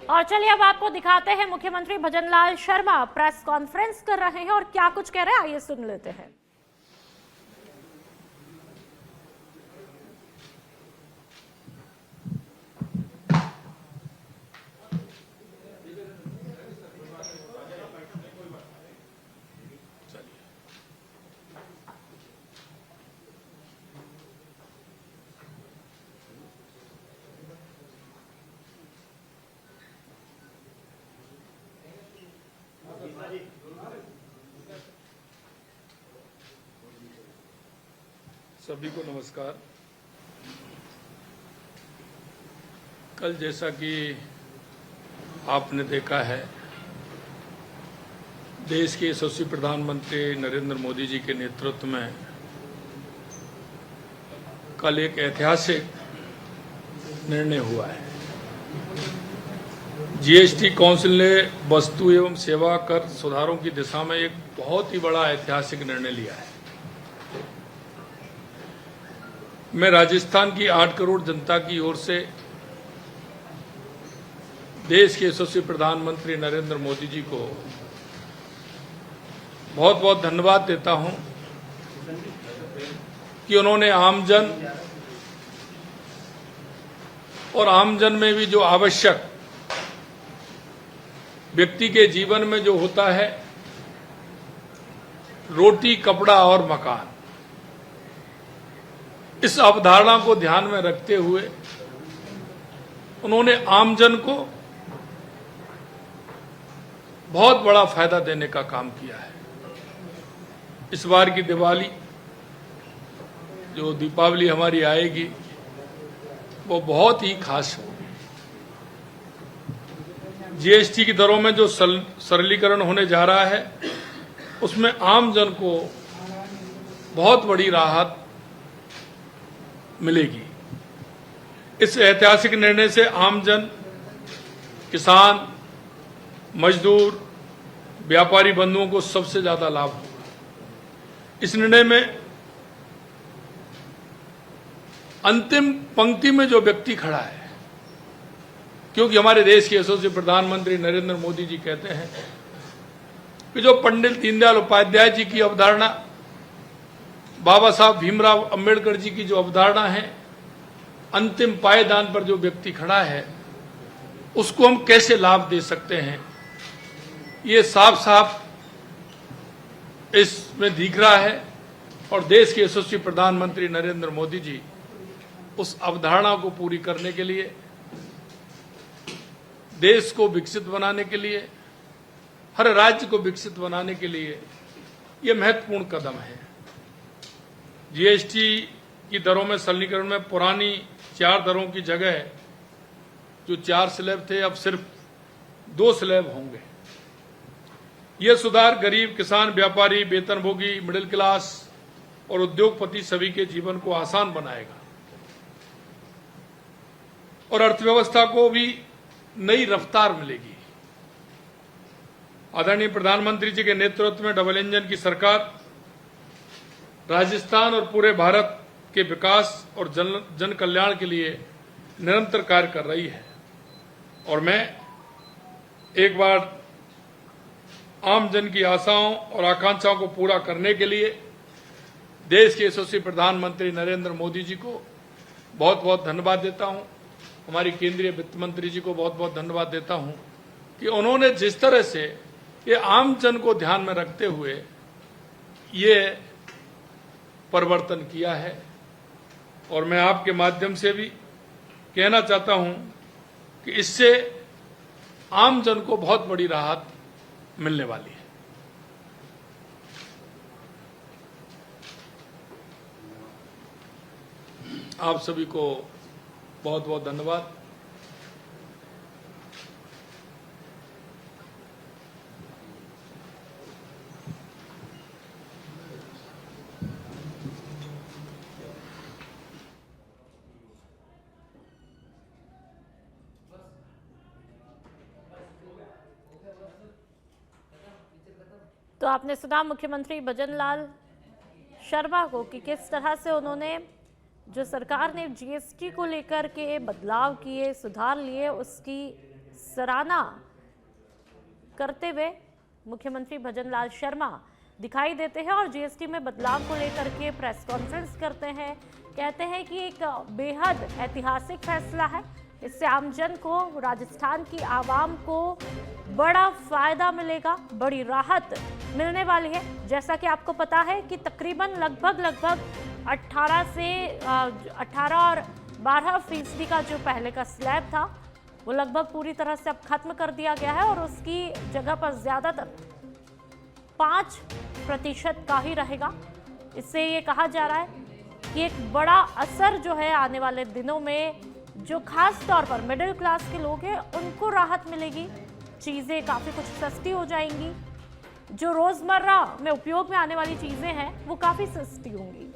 और चलिए अब आपको दिखाते हैं मुख्यमंत्री भजनलाल शर्मा प्रेस कॉन्फ्रेंस कर रहे हैं और क्या कुछ कह रहे हैं, आइए सुन लेते हैं। सभी को नमस्कार। कल जैसा कि आपने देखा है, देश के यशस्वी प्रधानमंत्री नरेंद्र मोदी जी के नेतृत्व में कल एक ऐतिहासिक निर्णय हुआ है। जीएसटी काउंसिल ने वस्तु एवं सेवा कर सुधारों की दिशा में एक बहुत ही बड़ा ऐतिहासिक निर्णय लिया है। मैं राजस्थान की 8 करोड़ जनता की ओर से देश के यशस्वी प्रधानमंत्री नरेंद्र मोदी जी को बहुत बहुत धन्यवाद देता हूं कि उन्होंने आमजन और आमजन में भी जो आवश्यक व्यक्ति के जीवन में जो होता है, रोटी, कपड़ा और मकान, इस अवधारणा को ध्यान में रखते हुए उन्होंने आमजन को बहुत बड़ा फायदा देने का काम किया है। इस बार की दिवाली, जो दीपावली हमारी आएगी, वो बहुत ही खास होगी। जीएसटी की दरों में जो सरलीकरण होने जा रहा है, उसमें आमजन को बहुत बड़ी राहत मिलेगी। इस ऐतिहासिक निर्णय से आमजन, किसान, मजदूर, व्यापारी बंधुओं को सबसे ज्यादा लाभ होगा। इस निर्णय में अंतिम पंक्ति में जो व्यक्ति खड़ा है, क्योंकि हमारे देश के यशस्वी प्रधानमंत्री नरेंद्र मोदी जी कहते हैं कि जो पंडित दीनदयाल उपाध्याय जी की अवधारणा, बाबा साहब भीमराव अंबेडकर जी की जो अवधारणा है, अंतिम पायदान पर जो व्यक्ति खड़ा है, उसको हम कैसे लाभ दे सकते हैं, ये साफ साफ इसमें दिख रहा है। और देश के यशस्वी प्रधानमंत्री नरेंद्र मोदी जी उस अवधारणा को पूरी करने के लिए, देश को विकसित बनाने के लिए, हर राज्य को विकसित बनाने के लिए ये महत्वपूर्ण कदम है। जीएसटी की दरों में सरलीकरण में पुरानी 4 दरों की जगह जो 4 स्लैब थे, अब सिर्फ 2 स्लैब होंगे। ये सुधार गरीब, किसान, व्यापारी, वेतनभोगी, मिडिल क्लास और उद्योगपति सभी के जीवन को आसान बनाएगा और अर्थव्यवस्था को भी नई रफ्तार मिलेगी। आदरणीय प्रधानमंत्री जी के नेतृत्व में डबल इंजन की सरकार राजस्थान और पूरे भारत के विकास और जन कल्याण के लिए निरंतर कार्य कर रही है। और मैं एक बार आम जन की आशाओं और आकांक्षाओं को पूरा करने के लिए देश के यशस्वी प्रधानमंत्री नरेंद्र मोदी जी को बहुत बहुत धन्यवाद देता हूं। हमारी केंद्रीय वित्त मंत्री जी को बहुत बहुत धन्यवाद देता हूं कि उन्होंने जिस तरह से ये आम जन को ध्यान में रखते हुए ये परिवर्तन किया है। और मैं आपके माध्यम से भी कहना चाहता हूं कि इससे आम जन को बहुत बड़ी राहत मिलने वाली है। आप सभी को बहुत बहुत धन्यवाद। तो आपने सुना मुख्यमंत्री भजनलाल शर्मा को कि किस तरह से उन्होंने जो सरकार ने जीएसटी को लेकर के बदलाव किए, सुधार लिए, उसकी सराहना करते हुए मुख्यमंत्री भजनलाल शर्मा दिखाई देते हैं और जीएसटी में बदलाव को लेकर के प्रेस कॉन्फ्रेंस करते हैं। कहते हैं कि एक बेहद ऐतिहासिक फैसला है, इससे आमजन को, राजस्थान की आवाम को बड़ा फायदा मिलेगा, बड़ी राहत मिलने वाली है। जैसा कि आपको पता है कि तकरीबन लगभग 18 और 12% का जो पहले का स्लैब था वो लगभग पूरी तरह से अब खत्म कर दिया गया है और उसकी जगह पर ज्यादातर 5% का ही रहेगा। इससे ये कहा जा रहा है कि एक बड़ा असर जो है आने वाले दिनों में जो खास तौर पर मिडिल क्लास के लोग हैं उनको राहत मिलेगी, चीज़ें काफ़ी कुछ सस्ती हो जाएंगी, जो रोज़मर्रा में उपयोग में आने वाली चीज़ें हैं वो काफ़ी सस्ती होंगी।